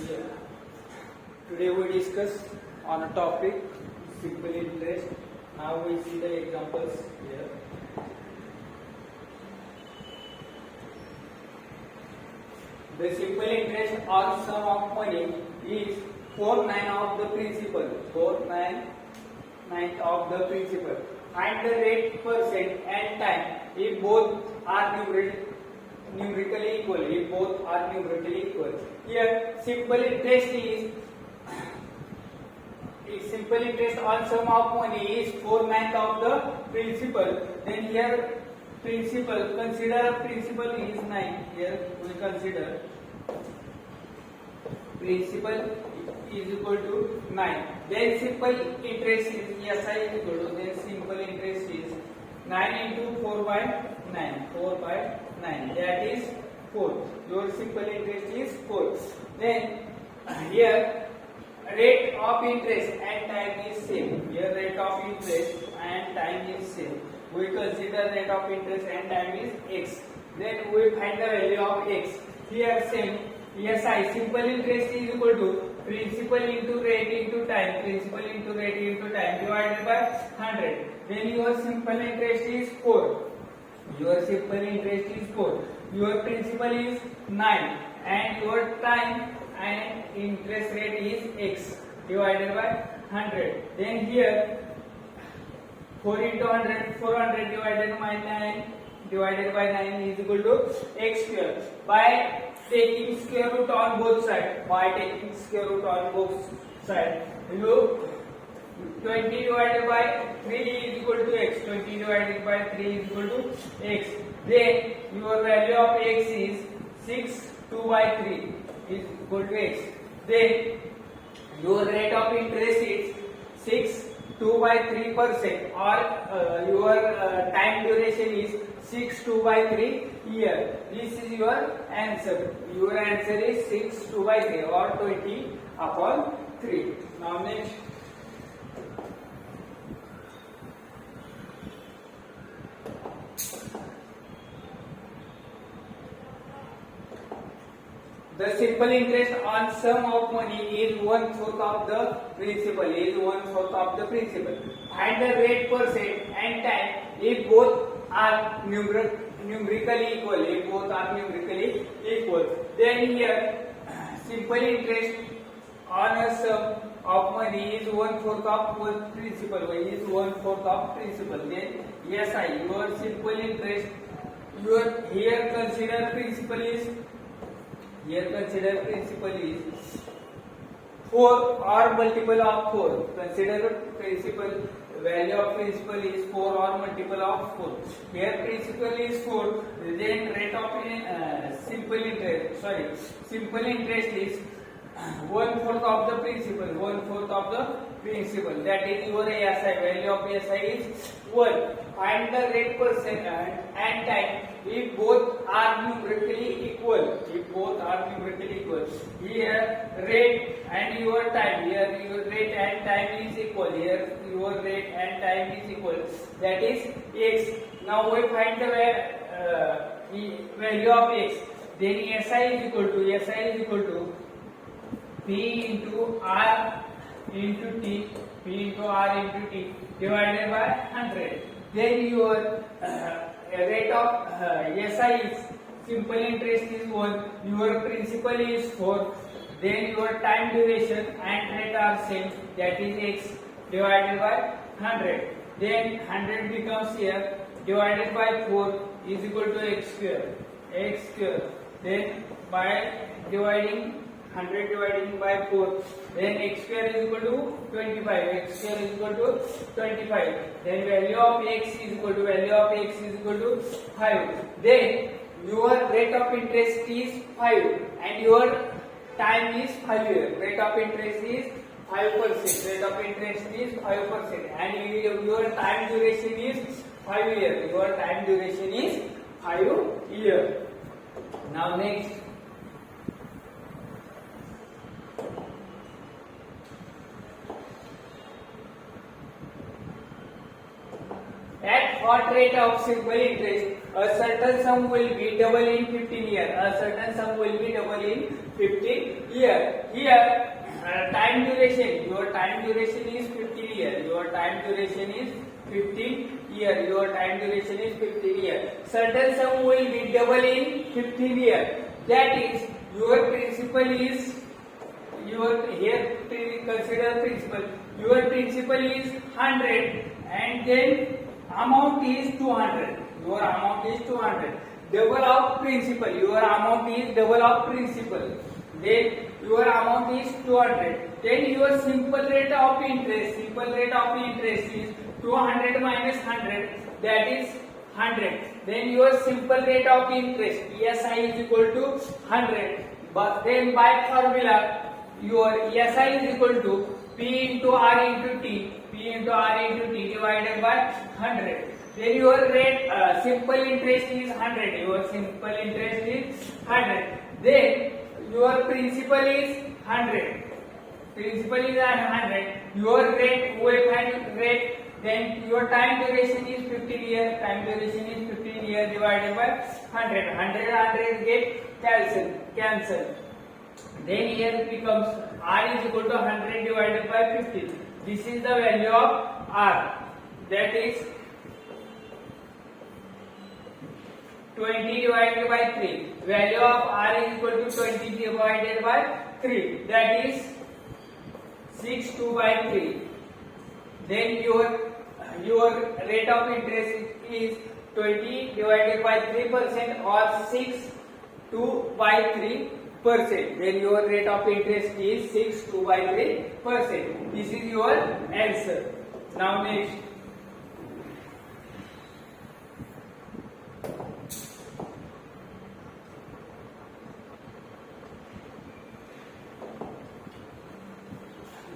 Yeah. Today we discuss on a topic simple interest. Now we see the examples here. The simple interest on sum of money is 4/9 of the principal. 4/9 of the principal. Find the rate, percent, and time if both are numerically equal. If both are numerically equal. Here, simple interest on sum of money is 4/9 of the principal. Then here, consider principal is 9. Here we consider principal is equal to 9. Then simple interest is SI is equal to, then simple interest is 9 into 4/9. 4/9. That is 4. Your simple interest is 4. Then here rate of interest and time is same. Here rate of interest and time is same. We consider rate of interest and time is x. Then we find the value of x. Here same. SI simple interest is equal to principal into rate into time. Principal into rate into time divided by 100. Then your simple interest is 4. Your simple interest is 4. Your principal is 9 and your time and interest rate is x divided by 100. Then here 4 into 100, 400 divided by 9 divided by 9 is equal to x square. By taking square root on both sides, you 20 divided by 3 is equal to x. 20 divided by 3 is equal to x. Then your value of x is 6 2 by 3 is equal to x. Then your rate of interest is 6 2 by 3% or your time duration is 6 2 by 3 year. This is your answer. Your answer is 6 2 by 3 or 20 upon 3. Now next. The simple interest on sum of money is 1/4 of the principal. Find the rate, percent, and time if both are numerically equal. Then here simple interest on a sum of money is 1/4 of principal. Then SI your simple interest. Here consider principal is. 4 or multiple of 4. Consider principal, value of principal is 4 or multiple of 4. Here principal is 4, then rate of simple interest is 1/4 of the principal. That is your SI. Value of SI is 1. Find the rate, percent, and time if both are numerically equal. Here rate and your time. Here your rate and time is equal. That is x. Now we find the value of x. Then SI is equal to P into R into T divided by 100. Then your rate of SI is simple interest is 1. Your principal is 4. Then your time duration and rate are same. That is x divided by 100. Then 100 becomes here divided by 4 is equal to x square. Then by dividing 100 dividing by 4, then x square is equal to 25. Then value of x is equal to 5. Then your rate of interest is 5 and your time is 5 years. Rate of interest is 5%. And your time duration is 5 years. Now next. At what rate of simple interest a certain sum will be double in 15 years. A certain sum will be double in 15 years. Here, time duration. Your time duration is 15 years. Your time duration is 15 years. Your time duration is 15 years. Certain sum will be double in 15 years. That is, your principal is here consider principal. Your principal is 100 and then amount is 200. Your amount is 200. Double of principal. Your amount is double of principal. Then your amount is 200. Then your simple rate of interest. Simple rate of interest is 200 minus 100. That is 100. Then your simple rate of interest SI is equal to 100. But then by formula your SI is equal to P into R into T. P into R into T divided by 100. Then your rate simple interest is 100. Your simple interest is 100. Then your principal is 100. Principal is 100. Your rate OF rate. Then your time duration is 15 years. Time duration is 15 years divided by 100. 100 get cancelled. Then here it becomes R is equal to 100 divided by 15. This is the value of R. That is 20 divided by 3. Value of R is equal to 20 divided by 3. That is 6 2 by 3. Then your rate of interest is 20 divided by 3% or 6 2 by 3%. Then your rate of interest is 6 2 by 3%. This is your answer. Now next.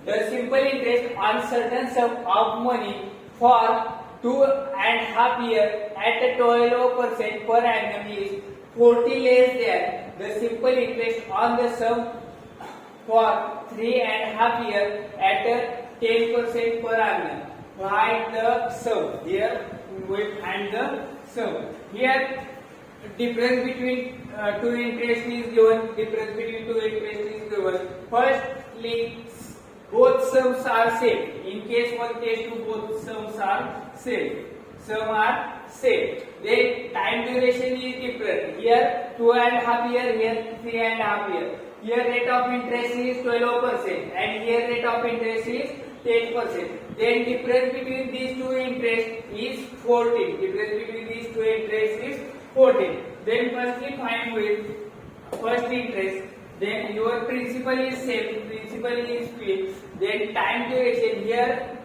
The simple interest on certain sum of money for 2.5 years at 12% per annum is 40 less than the simple interest on the sum for 3.5 years at 10% per annum. Find the sum. Here we find the sum. Here difference between two interest is given. Difference between two interest is given. Firstly, both sums are same. In case 1, case 2, both sums are same. Sum are same. Then time duration is different. Here 2.5 years, here 3.5 years. Here rate of interest is 12% and here rate of interest is 10%. Then difference between these two interests is 14. Difference between these two interests is 14. Then firstly find with first interest. Then your principal is same. Principal is P. Then time duration here.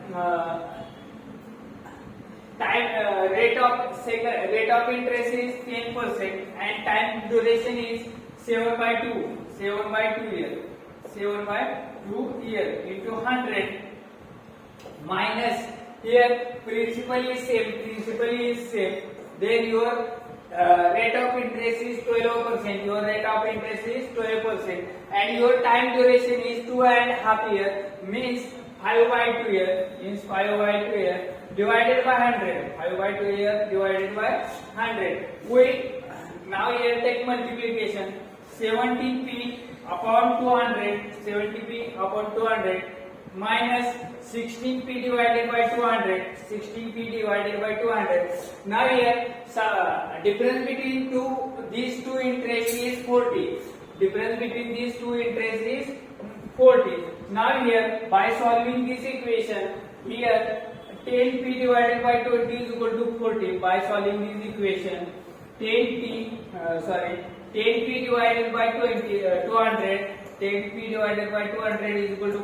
Rate of interest is 10% and time duration is 7 by 2 years. 7 by 2 years into 100 minus here principal is same. Then your rate of interest is 12%. Your rate of interest is 12% and your time duration is 2.5 years means 5 by 2 years means 5 by 2 years divided by 100. 5 by 2 years divided by 100. We now here take multiplication. 70p upon 200. 70p upon 200 minus 16p divided by 200. 16p divided by 200. Now here difference between these two interests is 40. Difference between these two interests is 40. Now here by solving this equation, here 10p divided by 20 is equal to 40. By solving this equation, 10p divided by 200. 10p divided by 200 is equal to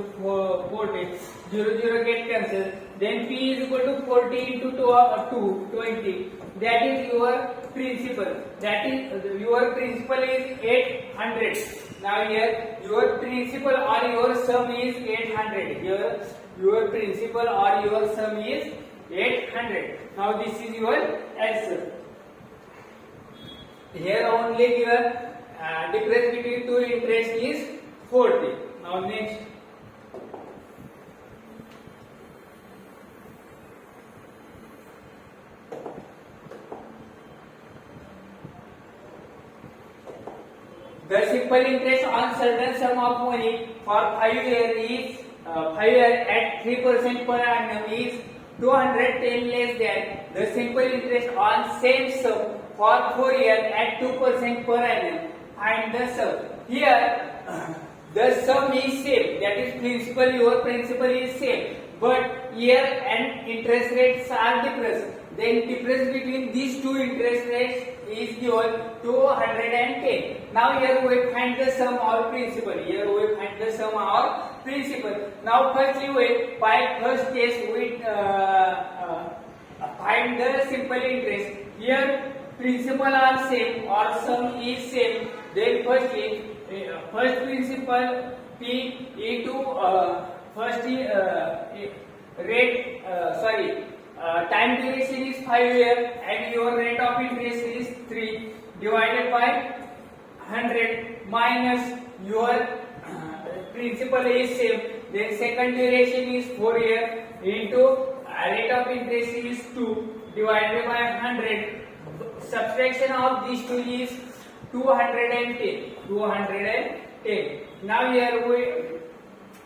40. 0 get cancelled. Then p is equal to 40 into 20. That is your principal. That is your principal is 800. Now here your principal or your sum is 800. Here your principal or your sum is 800. Now this is your answer. Here only given difference between two interest is 40. Now next. The simple interest on certain sum of money for 5 years is 5 years at 3% per annum is 210 less than the simple interest on same sum for 4 years at 2% per annum. Find the sum. Here the sum is same, that is principal, your principal is same, but here and interest rates are different. Then difference between these two interest rates is given 210. Now here we find the sum or principal. Here we find the sum or principal. Now firstly we by first case we find the simple interest. Here principal are same or sum is same. Then firstly first principal P into time duration is 5 years and your rate of interest is 3 divided by 100 minus your principal is same, then second duration is 4 years into rate of interest is 2 divided by 100. Subtraction of these two is 210. Now here we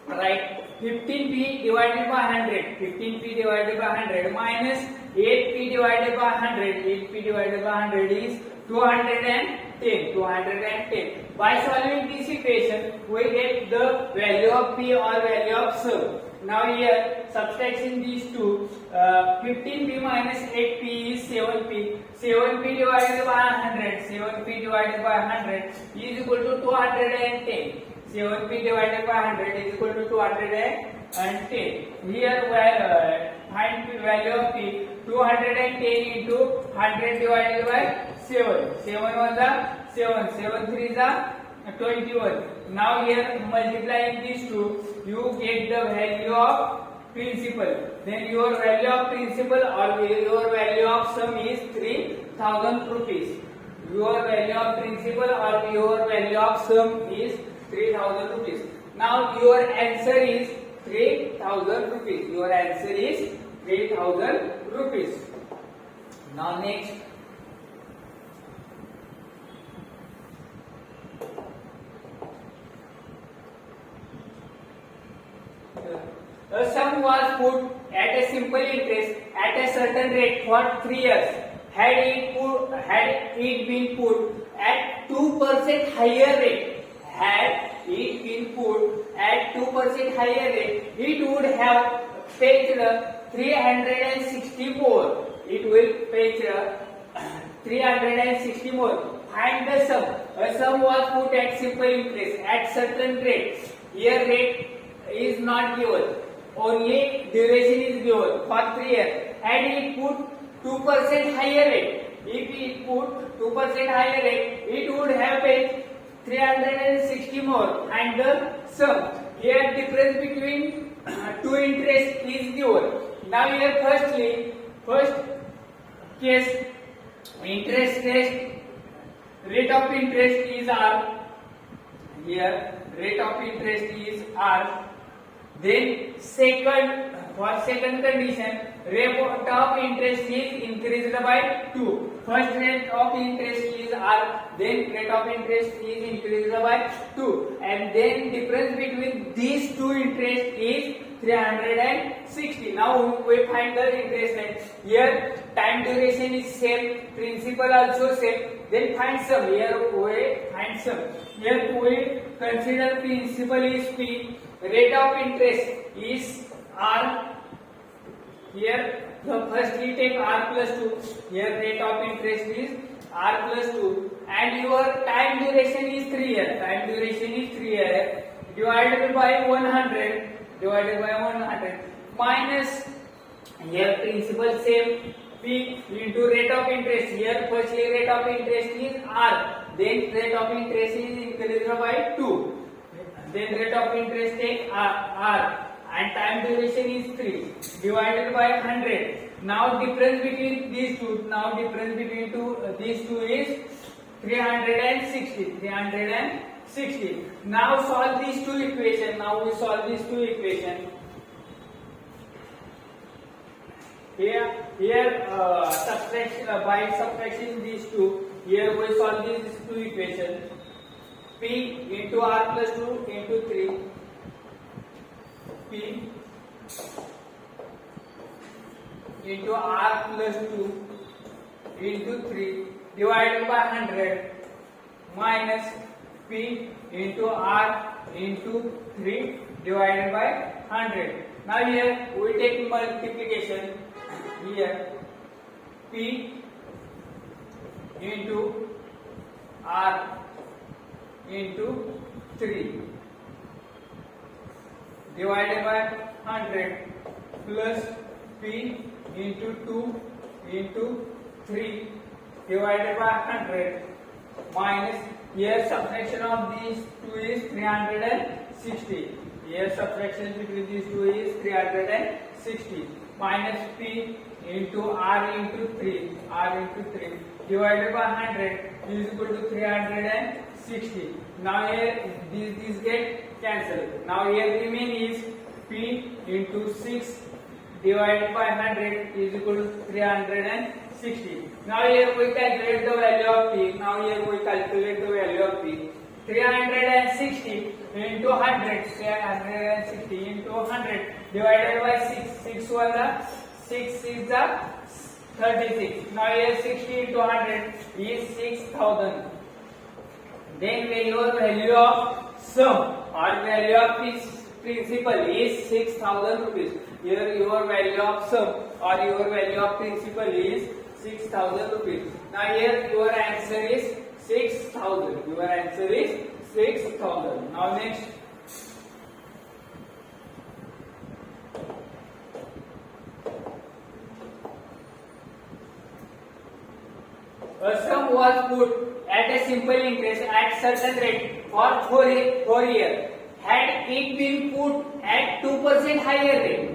write 15p divided by 100, 15p divided by 100 minus 8p divided by 100, 8p divided by 100 is 210. By solving this equation, we get the value of p or value of sum. Now here subtraction these two, 15p minus 8p is 7p. 7p divided by 100, 7p divided by 100 is equal to 210. 7p divided by 100 is equal to 210. Here we find the value of p, 210 into 100 divided by 7. 7 was the 7, 7 3 is the 21. Now here multiplying these two, you get the value of principal. Then your value of principal or your value of sum is 3000 rupees. Your value of principal or your value of sum is 3000 rupees. Now your answer is 3000 rupees. Your answer is 3000 rupees. Now next. A sum was put at a simple interest at a certain rate for 3 years. Had it been put at 2% higher rate, it would have fetched 360 more. It will fetch 360 more. Find the sum. A sum was put at simple interest at certain rate. Here rate is not given. Only duration is given for 3 years. And it put 2% higher rate. If it put 2% higher rate, it would have paid 360 more. And the sum. Here difference between two interest is given. Now here first case interest rate of interest is R. Here rate of interest is R. Then for second condition, rate of interest is increased by 2. First rate of interest is R, then rate of interest is increased by 2. And then difference between these two interest is 360. Now we find the interest rate. Here time duration is same, principal also same. Then find sum. Here we find sum. Here we consider principal is P. Rate of interest is R. Here first we take R plus 2. Here rate of interest is R plus 2. And your time duration is 3 years. Time duration is 3 years. Divided by 100. Minus here principal same P into rate of interest. Here firstly rate of interest is R. Then rate of interest is increased by 2. Then rate of interest take R and time duration is 3 divided by 100. Now difference between these two. These two is 360. Now solve these two equations. Here subtraction by subtraction these two. Here we solve these two equations. P into R plus 2 into 3. P into R plus 2 into 3 divided by 100 minus P into R into 3 divided by 100. Now here we take multiplication. Here P into R into 3 divided by 100 plus P into 2 into 3 divided by 100 minus, here subtraction of these two is 360. Here subtraction between these two is 360 minus P into R into 3 divided by 100 is equal to 360. Now here these get cancelled. Now here remain is P into 6 divided by 100 is equal to 360. Now here we calculate the value of P. Now here we calculate the value of P. 360 into 100, 360 into 100 divided by 6. 6 was the 6 is the 36. Now here 60 into 100 is 6000. Then your value of sum or value of principal is 6000 rupees. Here your value of sum or your value of principal is 6000 rupees. Now here your answer is 6000. Your answer is 6000. Now next. A sum was put at a simple interest at certain rate for 4 years. Had it been put at 2% higher rate,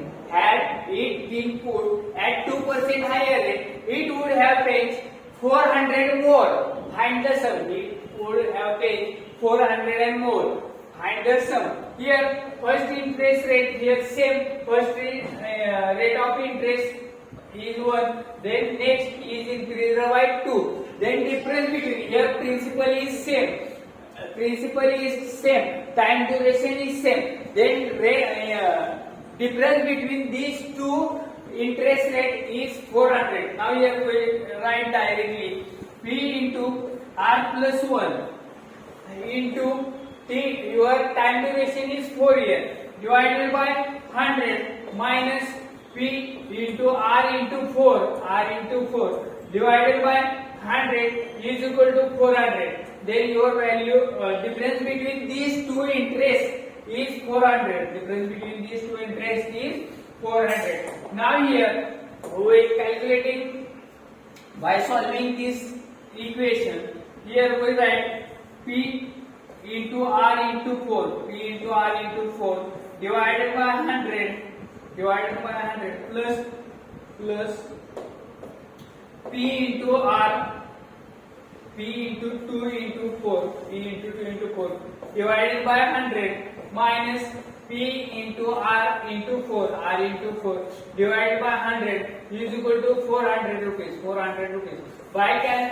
it would have paid 400 more. Find the sum. It would have paid 400 and more. Find the sum. Here first interest rate, here same first rate of interest is 1. Then next is increased by 2. Then difference between, here principal is same. Time duration is same. Then difference between these two interest rate is 400. Now here we write directly P into R plus 1 into T, your time duration is 4 years, divided by 100 minus P into R into 4 divided by 100 is equal to 400. Then your value, difference between these two interests is 400. Difference between these two interests is 400. Now here we are calculating by solving this equation. Here we write P into R into 4 divided by 100 plus P into R, P into 2 into 4 divided by 100 minus P into R into 4 divided by 100 is equal to 400 rupees. Why can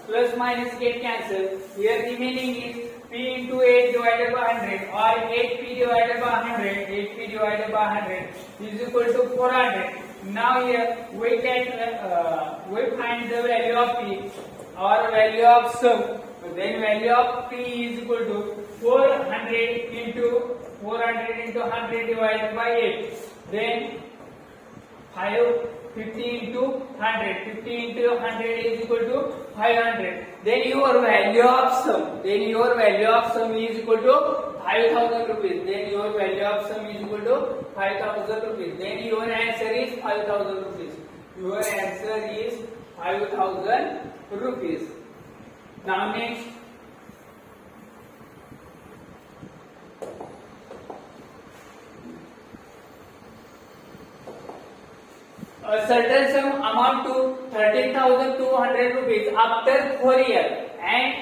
plus minus get cancelled? Here remaining is P into 8 divided by 100 or 8P divided by 100 is equal to 400. Now here we find the value of P or value of sum. Then value of P is equal to 400 into 100 divided by 8. Then 50 into 100 is equal to 500. Then your value of sum is equal to 5,000 rupees. Then your value of sum is equal to 5,000 rupees. Then your answer is 5,000 rupees. Your answer is 5,000 rupees. Now next. A certain sum amount to 13,200 rupees after 4 years and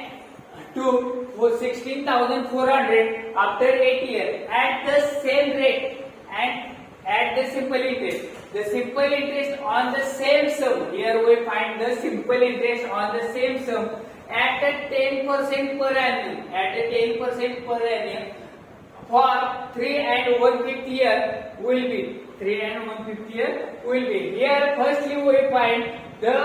to 16,400 after 8 years at the same rate and at the simple interest. The simple interest on the same sum. Here we find the simple interest on the same sum at at a 10% per annum, at a 10% per annum for 3 and 1/5 year will be 3 and 1/5 year will be. Here firstly we find the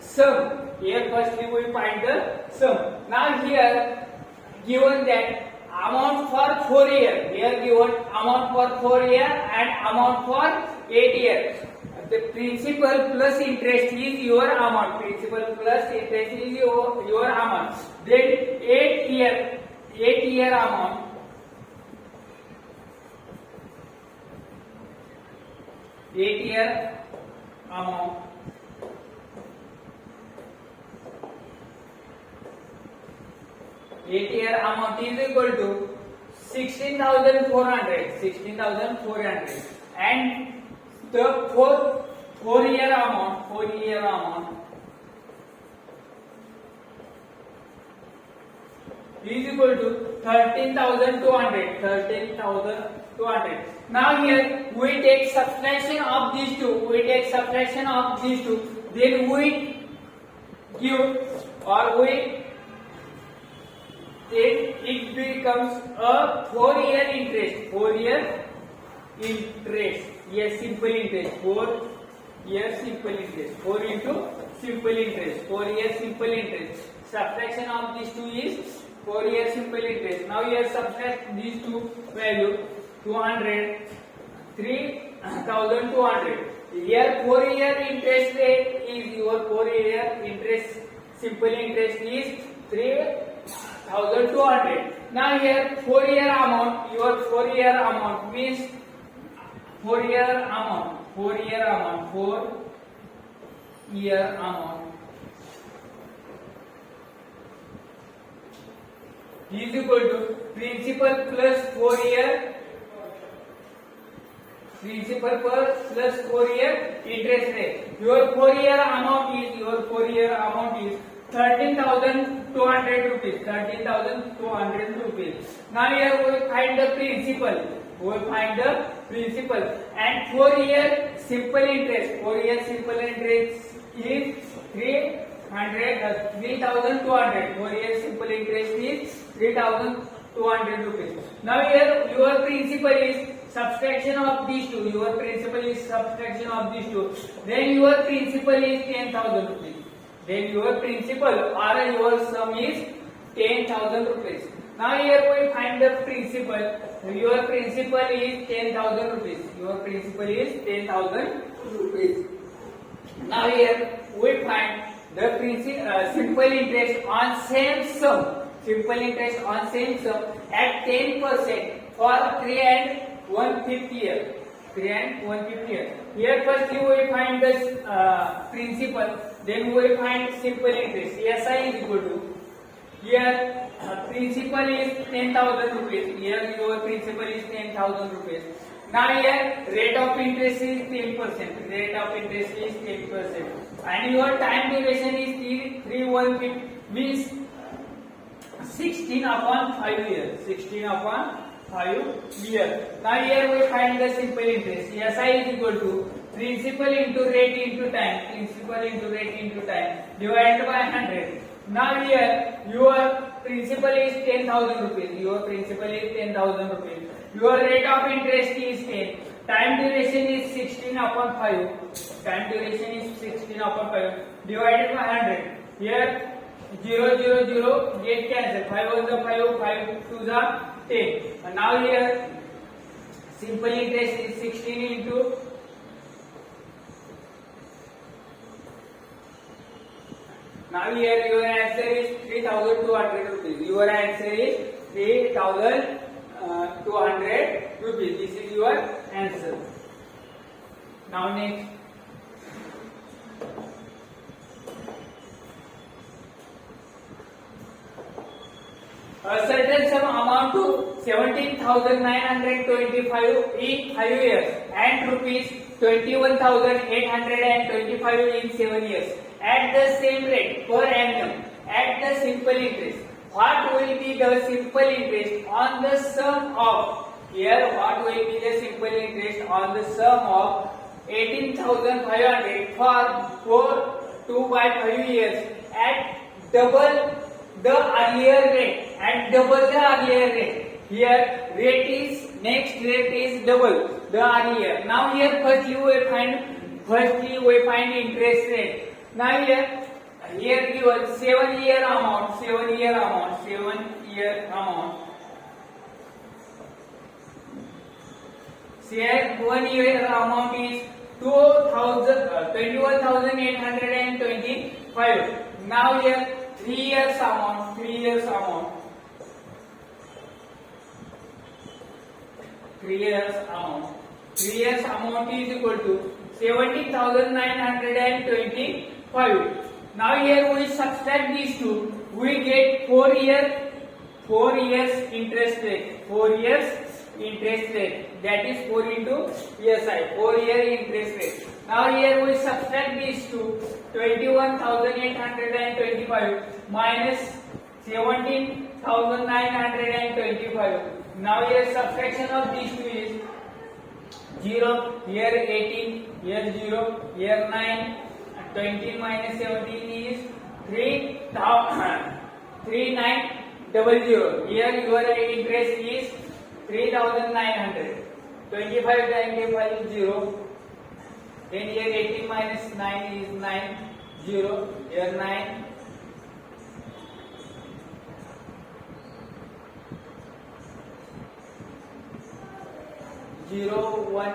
sum. Here firstly we find the sum. Now here given that amount for 4 year. Here given amount for 4 year and amount for 8 year. The principal plus interest is your amount. Principal plus interest is your amount. Then 8 year amount. 8 year amount. 8 year amount is equal to 16,400. 16,400. And the 4 year amount. 4 year amount is equal to 13,200. 13,200. Now here we take subtraction of these two. We take subtraction of these two. Then we give or we then it becomes a 4 year interest. 4 year interest. Yes, simple interest. 4 year simple interest. 4 into simple interest. 4 year simple interest. Subtraction of these two is 4 year simple interest. Now here subtract these two value. 200, 3,200. Here 4 year interest rate is your 4 year interest simple interest is 3,200. Now here 4 year amount, your 4 year amount means 4 year amount, 4 year amount, 4 year amount is equal to principal plus 4 year. Principal plus 4 year interest rate. Your 4 year amount is 13,200 rupees. 13,200 rupees. Now here we find the principal. We find the principal and 4 year simple interest. 4 year simple interest is 3,200. 4 year simple interest is 3,200 rupees. Now here your principal is subtraction of these two. Your principal is subtraction of these two. Then your principal is 10,000 rupees. Then your principal or your sum is 10,000 rupees. Now here we find the principal. Your principal is 10,000 rupees. Your principal is 10,000 rupees. Now here we find the simple interest on same sum. Simple interest on same sum at 10% for 3 and 1/5 year. 3 and 1/5 year. Here firstly we find the principal. Then we find simple interest. SI is equal to here principal is 10,000 rupees. Here your principal is 10,000 rupees. Now here rate of interest is 10%. Rate of interest is 10%. And your time duration is 3/1/5 means 16 upon 5 years. 16 upon 5 years. Now here we find the simple interest. SI is equal to principal into rate into time. Principal into rate into time divided by 100. Now here your principal is 10,000 rupees. Your principal is 10,000 rupees. Your rate of interest is 10. Time duration is 16 upon 5. Time duration is 16 upon 5 divided by 100. Here 0, 0, 0 get cancelled. 5 1 the 5, 5 2 the 10. And now here simple interest is 16 into now here your answer is 3,200 rupees. Your answer is 3,200 rupees. This is your answer. Now next. A certain sum amount to 17,925 in 5 years and rupees 21,825 in 7 years at the same rate per annum at the simple interest. What will be the simple interest on the sum of here? What will be the simple interest on the sum of 18,500 for 2 by 5 years at double the earlier rate and double the earlier rate. Here rate is next rate is double the earlier. Now here firstly we find interest rate. Now here given 7 year amount. Say 1 year amount is 21,825. Now here 3 years amount. 3 years amount is equal to 70,925. Now here we subtract these two, we get 4 years interest rate. 4 years interest rate, that is 4 into SI, 4 year interest rate. Now here we subtract these two, 21,825 minus 17,925. Now here subtraction of these two is 0, here 18, here 0, here 9, 20 minus 17 is 3900. Here your interest is 3,900. 25 times 5 is 0. Then here 18 minus 9 is 9, 0. Here 9. 0, 1,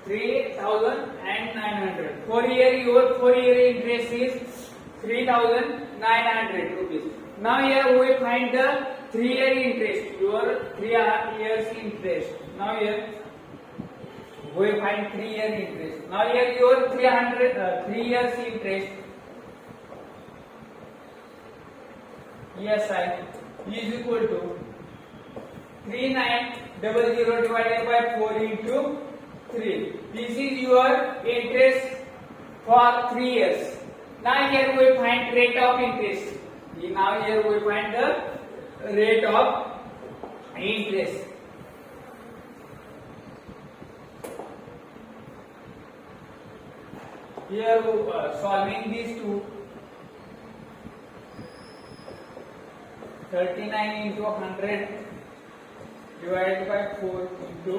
3,900. 4 year interest is 3,900 rupees. Now here we find the 3 year interest. Your 3 years interest. Now here we find 3 year interest. Now here your 3 years interest. Yes, I is equal to 3900 divided by 4 into 3. This is your interest for 3 years. Now here we find rate of interest. Now here we find the rate of interest. Here solving these two, 39 into 100 divided by 4 into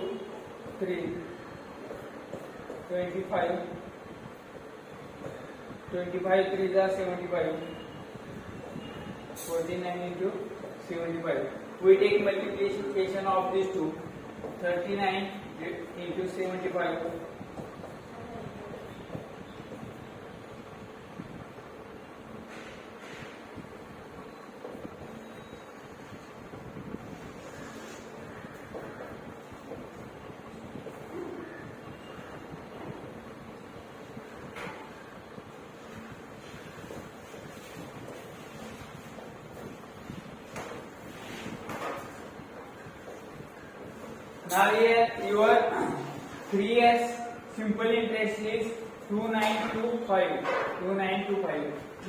3, 25 3 is 75, 49 into 75. We take multiplication of these two, 39 into 75. Now here your 3 years simple interest is 2925.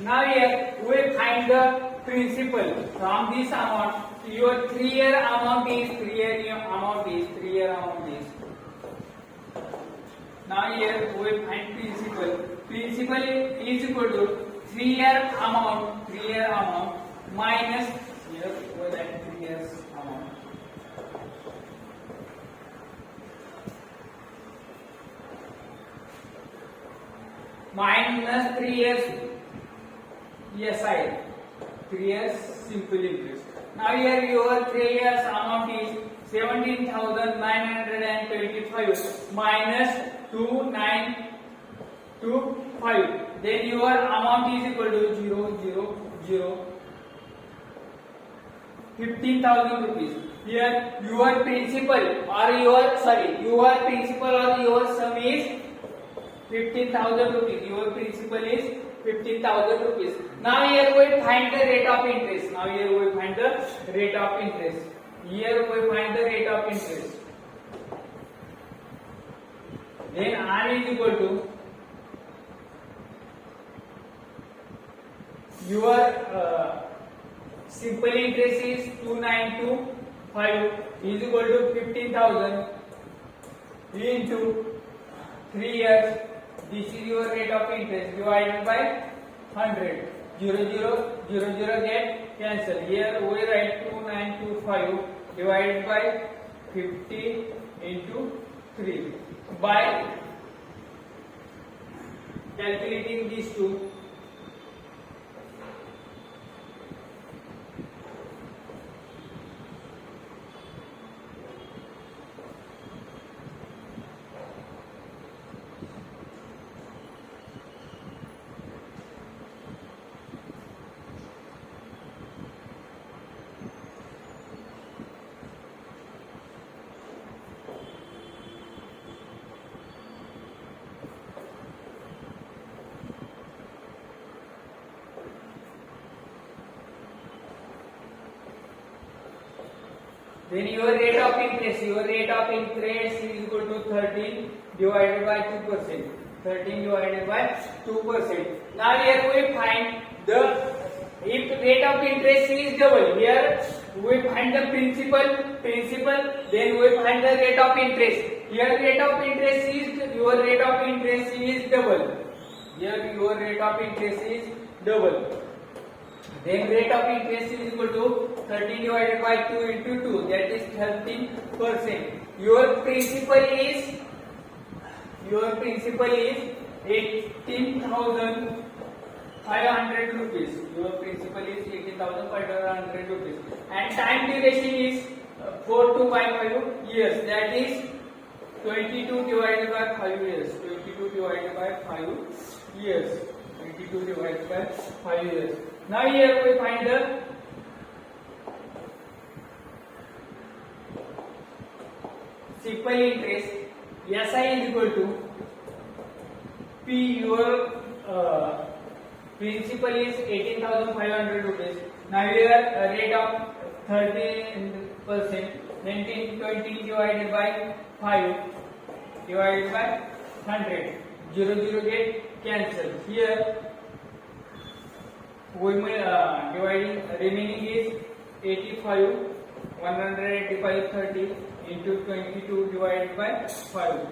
Now here we find the principal from this amount. Your 3 year amount is now here we find principal. Principal is equal to 3 year amount minus here we write 3 years amount. Minus 3 years SI, 3 years simple interest. Now here your 3 years amount is 17,925 minus 2925. Then your amount is equal to 15,000 rupees. Here your principal or your sum is 15,000 rupees. Your principal is 15,000 rupees. Now here we find the rate of interest. Then R is equal to your simple interest is 2925 is equal to 15,000 into 3 years. This is your rate of interest divided by 100. 0 get cancel. Here we write 2925 divided by 50 into 3. By calculating these two, then your rate of interest is equal to 13 divided by 2%. 13 divided by 2%. Now here we find the, if rate of interest is double, here we find the principal, then we find the rate of interest. Here rate of interest is, your rate of interest is double. Here your rate of interest is double. Then rate of interest is equal to 13 divided by 2 into 2, that is 13%. Your principal is 18,500 rupees. Your principal is 18,500 rupees. And time duration is 4 to 5 years, that is 22 divided by 5 years. 22 divided by 5 years. 22 divided by 5 years. Now here we find the simple interest. SI is equal to P. Your principal is 18,500 rupees. Now here rate of 13%. Then 20 divided by 5 divided by 100. 0 get cancelled. Here we dividing, remaining is 85, 185 30 into 22 divided by 5.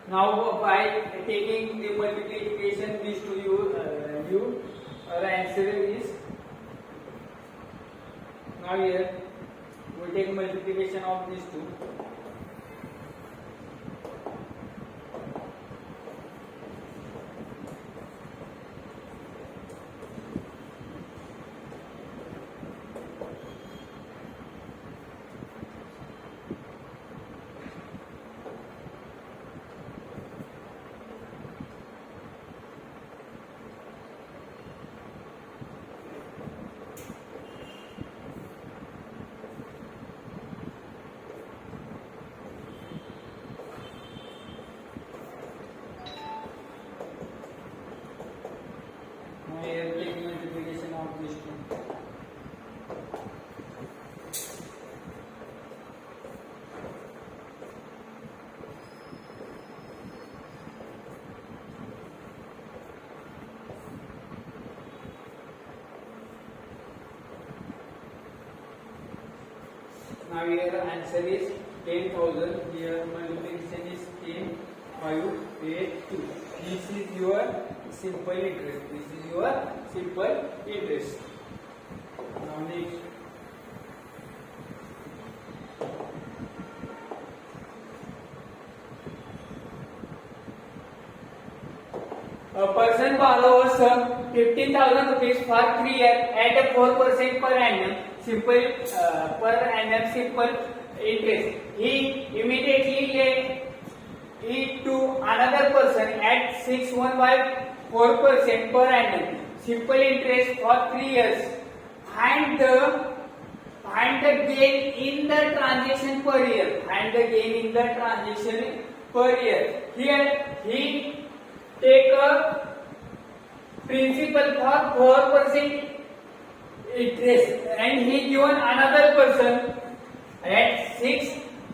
Now by taking the multiplication these two, the answer is, now here we take multiplication of these two. Here take multiplication of these two. Now here the answer is 10,000. Here multiplication is 10, 5, 8, 2. This is your simple interest. This is your simple interest. Now next. A person borrows 15,000 rupees for 3 years at a 4% per annum simple interest. He immediately lent it to another person at 6.14% per annum simple interest for 3 years. Find the gain in the transaction per year. Find the gain in the transaction per year. Here he take a principal for 4% interest and he given another person at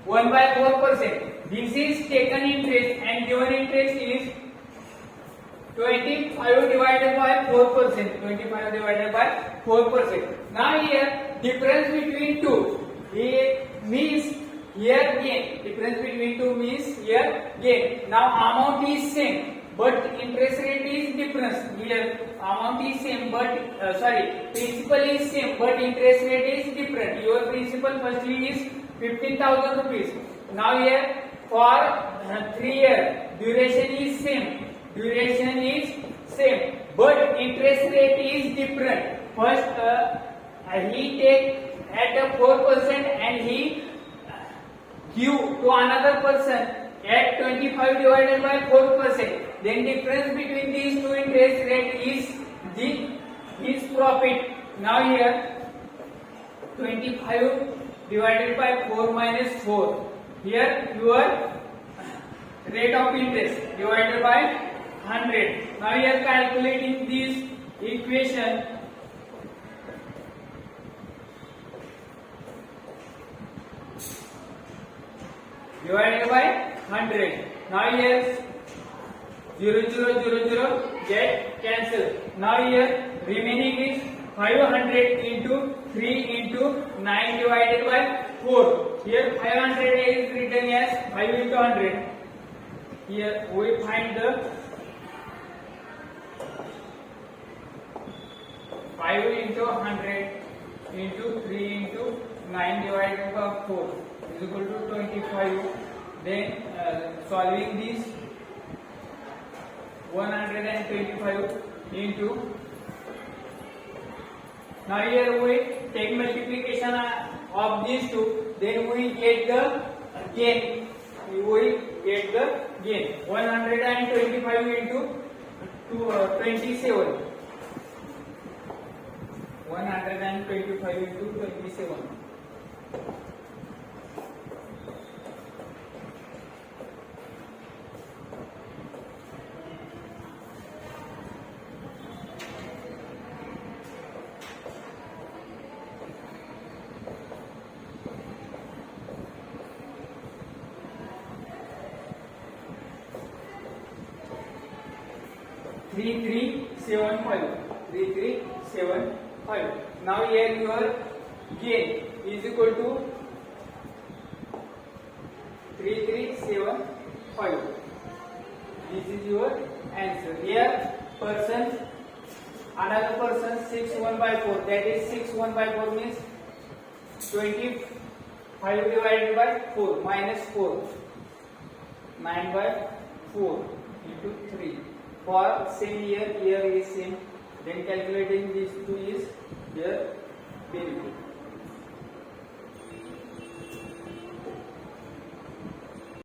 1/4%. This is taken interest and given interest is 25 divided by 4%. 25 divided by 4%. Now here difference between two. It means Here gain. Difference between two means here gain. Now amount is same, but interest rate is different. Here amount is same, but principal is same, but interest rate is different. Your principal firstly is 15,000 rupees. Now here for 3 years, duration is same, but interest rate is different. First he take at a 4% and he give to another person at 25 divided by 4%. Then difference between these two interest rate is his profit. Now here 25 divided by 4 minus 4. Here your rate of interest divided by 100. Now here calculating this equation. Divided by 100. Now here 0, 0, 0, 0 get cancelled. Now here remaining is 500 into 3 into 9 divided by 4. Here 500 is written as 5 into 100. Here we find the 5 into 100 into 3 into 9 divided by 4 is equal to 25. Then solving this 125 into, now here we take multiplication of these two, then we get the gain. We get the gain 125 into 27. 125 into 27. Three three seven five. Now here your gain is equal to 3375. This is your answer. Here another person 6 1 by 4. That is 6 1 by 4 means 25 divided by 4 minus 4. 9 by 4 into 3. For same year is same. Then calculating these two is their benefit.